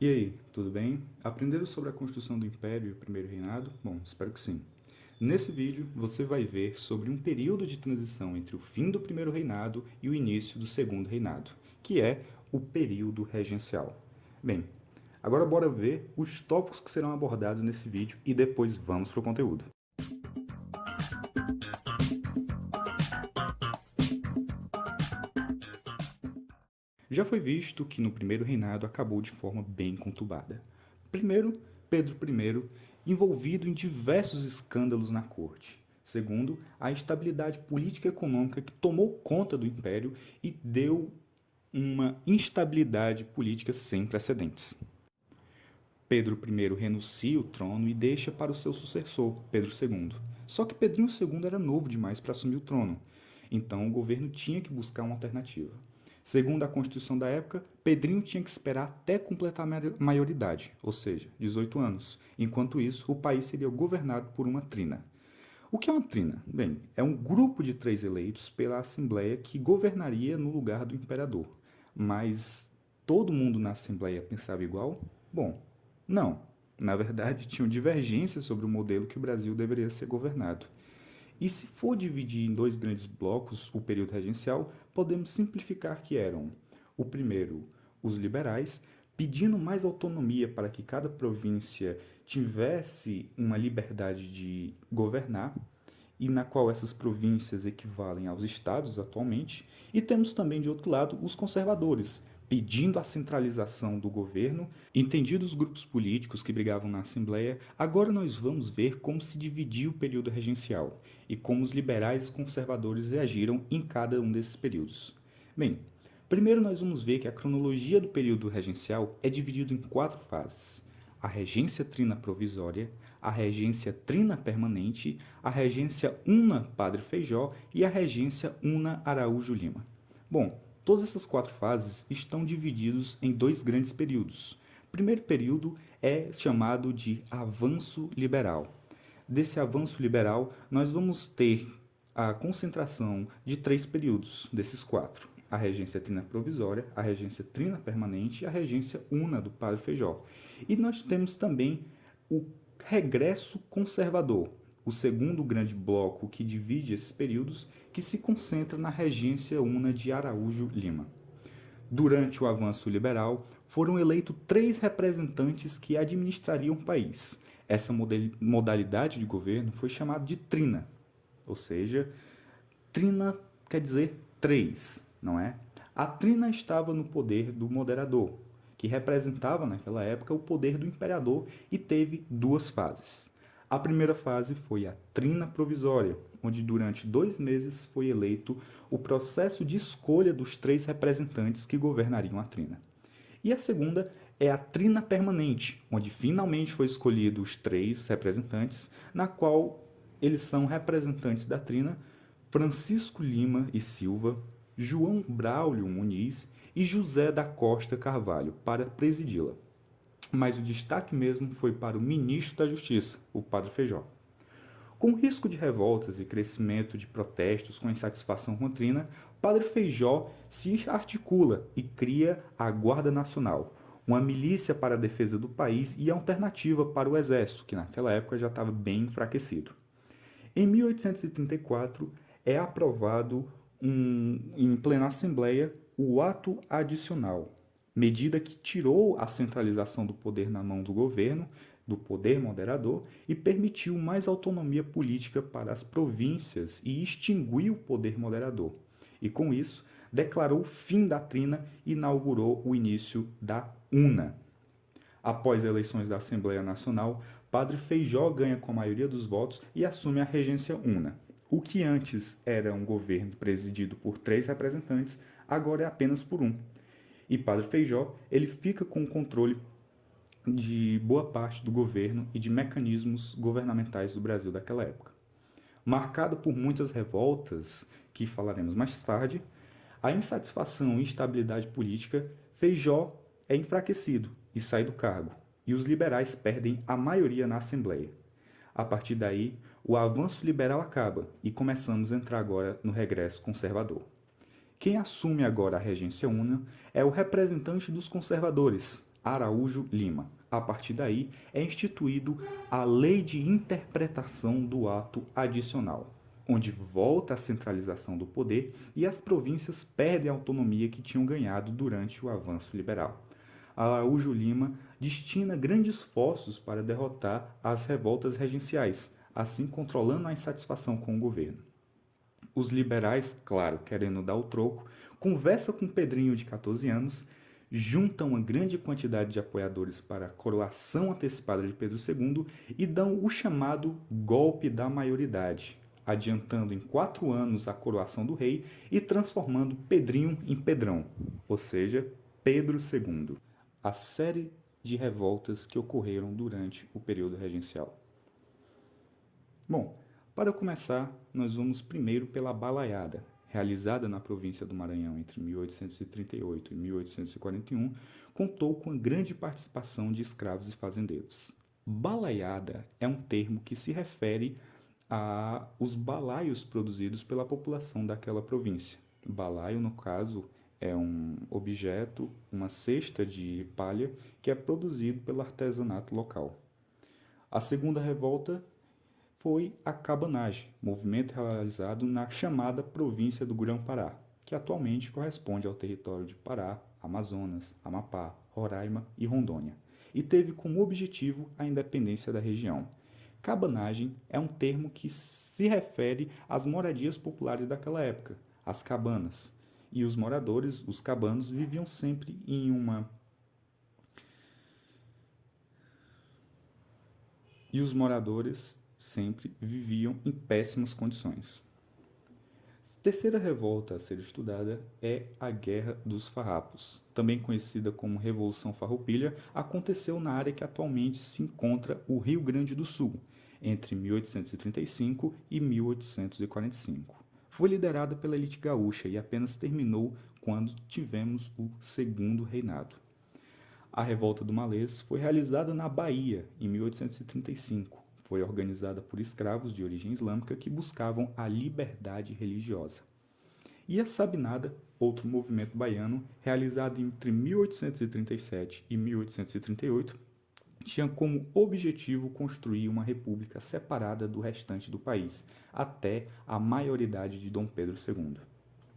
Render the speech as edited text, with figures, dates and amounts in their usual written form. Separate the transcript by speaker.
Speaker 1: E aí, tudo bem? Aprenderam sobre a construção do Império e o Primeiro Reinado? Bom, espero que sim. Nesse vídeo, você vai ver sobre um período de transição entre o fim do Primeiro Reinado e o início do Segundo Reinado, que é o período regencial. Bem, agora bora ver os tópicos que serão abordados nesse vídeo e depois vamos para o conteúdo. Já foi visto que no primeiro reinado acabou de forma bem conturbada. Primeiro, Pedro I, envolvido em diversos escândalos na corte. Segundo, a instabilidade política e econômica que tomou conta do império e deu uma instabilidade política sem precedentes. Pedro I renuncia o trono e deixa para o seu sucessor, Pedro II. Só que Pedrinho II era novo demais para assumir o trono, então o governo tinha que buscar uma alternativa. Segundo a Constituição da época, Pedrinho tinha que esperar até completar a maioridade, ou seja, 18 anos. Enquanto isso, o país seria governado por uma trina. O que é uma trina? Bem, é um grupo de 3 eleitos pela Assembleia que governaria no lugar do imperador. Mas todo mundo na Assembleia pensava igual? Bom, não. Na verdade, tinham divergências sobre o modelo que o Brasil deveria ser governado. E se for dividir em dois grandes blocos o período regencial, podemos simplificar que eram o primeiro, os liberais, pedindo mais autonomia para que cada província tivesse uma liberdade de governar, e na qual essas províncias equivalem aos estados atualmente, e temos também, de outro lado, os conservadores, pedindo a centralização do governo. Entendidos os grupos políticos que brigavam na Assembleia, agora nós vamos ver como se dividiu o período regencial e como os liberais e conservadores reagiram em cada um desses períodos. Bem, primeiro nós vamos ver que a cronologia do período regencial é dividida em 4 fases: a regência trina provisória, a regência trina permanente, a regência una Padre Feijó e a regência una Araújo Lima. Bom, todas essas 4 fases estão divididos em 2 grandes períodos. O primeiro período é chamado de avanço liberal. Desse avanço liberal, nós vamos ter a concentração de 3 períodos desses 4: a regência trina provisória, a regência trina permanente e a regência una do Padre Feijó. E nós temos também o regresso conservador, o segundo grande bloco que divide esses períodos, que se concentra na regência una de Araújo Lima. Durante o avanço liberal, foram eleitos 3 representantes que administrariam o país. Essa modalidade de governo foi chamada de trina, ou seja, trina quer dizer 3, não é? A trina estava no poder do moderador, que representava naquela época o poder do imperador, e teve 2 fases. A primeira fase foi a trina provisória, onde durante 2 meses foi eleito o processo de escolha dos 3 representantes que governariam a trina. E a segunda é a trina permanente, onde finalmente foi escolhido os 3 representantes, na qual eles são representantes da trina Francisco Lima e Silva, João Braulio Muniz e José da Costa Carvalho para presidi-la. Mas o destaque mesmo foi para o ministro da Justiça, o Padre Feijó. Com risco de revoltas e crescimento de protestos com insatisfação com a trina, Padre Feijó se articula e cria a Guarda Nacional, uma milícia para a defesa do país e alternativa para o exército, que naquela época já estava bem enfraquecido. Em 1834 é aprovado em plena Assembleia o Ato Adicional, medida que tirou a centralização do poder na mão do governo, do poder moderador, e permitiu mais autonomia política para as províncias e extinguiu o poder moderador. E com isso, declarou o fim da trina e inaugurou o início da UNA. Após as eleições da Assembleia Nacional, Padre Feijó ganha com a maioria dos votos e assume a regência una. O que antes era um governo presidido por 3 representantes, agora é apenas por um. E Padre Feijó, ele fica com o controle de boa parte do governo e de mecanismos governamentais do Brasil daquela época. Marcado por muitas revoltas, que falaremos mais tarde, a insatisfação e instabilidade política, Feijó é enfraquecido e sai do cargo, e os liberais perdem a maioria na Assembleia. A partir daí, o avanço liberal acaba e começamos a entrar agora no regresso conservador. Quem assume agora a regência una é o representante dos conservadores, Araújo Lima. A partir daí, é instituído a Lei de Interpretação do Ato Adicional, onde volta a centralização do poder e as províncias perdem a autonomia que tinham ganhado durante o avanço liberal. Araújo Lima destina grandes esforços para derrotar as revoltas regenciais, assim controlando a insatisfação com o governo. Os liberais, claro, querendo dar o troco, conversam com Pedrinho de 14 anos, juntam uma grande quantidade de apoiadores para a coroação antecipada de Pedro II e dão o chamado golpe da maioridade, adiantando em 4 anos a coroação do rei e transformando Pedrinho em Pedrão, ou seja, Pedro II. A série de revoltas que ocorreram durante o período regencial. Bom, para começar, nós vamos primeiro pela balaiada, realizada na província do Maranhão entre 1838 e 1841, contou com a grande participação de escravos e fazendeiros. Balaiada é um termo que se refere aos balaios produzidos pela população daquela província. Balaio, no caso, é um objeto, uma cesta de palha que é produzido pelo artesanato local. A segunda revolta foi a cabanagem, movimento realizado na chamada província do Grão-Pará, que atualmente corresponde ao território de Pará, Amazonas, Amapá, Roraima e Rondônia, e teve como objetivo a independência da região. Cabanagem é um termo que se refere às moradias populares daquela época, as cabanas, e os moradores, os cabanos, viviam sempre em uma e os moradores sempre viviam em péssimas condições. A terceira revolta a ser estudada é a Guerra dos Farrapos, também conhecida como Revolução Farroupilha, aconteceu na área que atualmente se encontra o Rio Grande do Sul, entre 1835 e 1845. Foi liderada pela elite gaúcha e apenas terminou quando tivemos o Segundo Reinado. A Revolta do Malês foi realizada na Bahia, em 1835. Foi organizada por escravos de origem islâmica que buscavam a liberdade religiosa. E a Sabinada, outro movimento baiano, realizado entre 1837 e 1838, tinha como objetivo construir uma república separada do restante do país, até a maioridade de Dom Pedro II.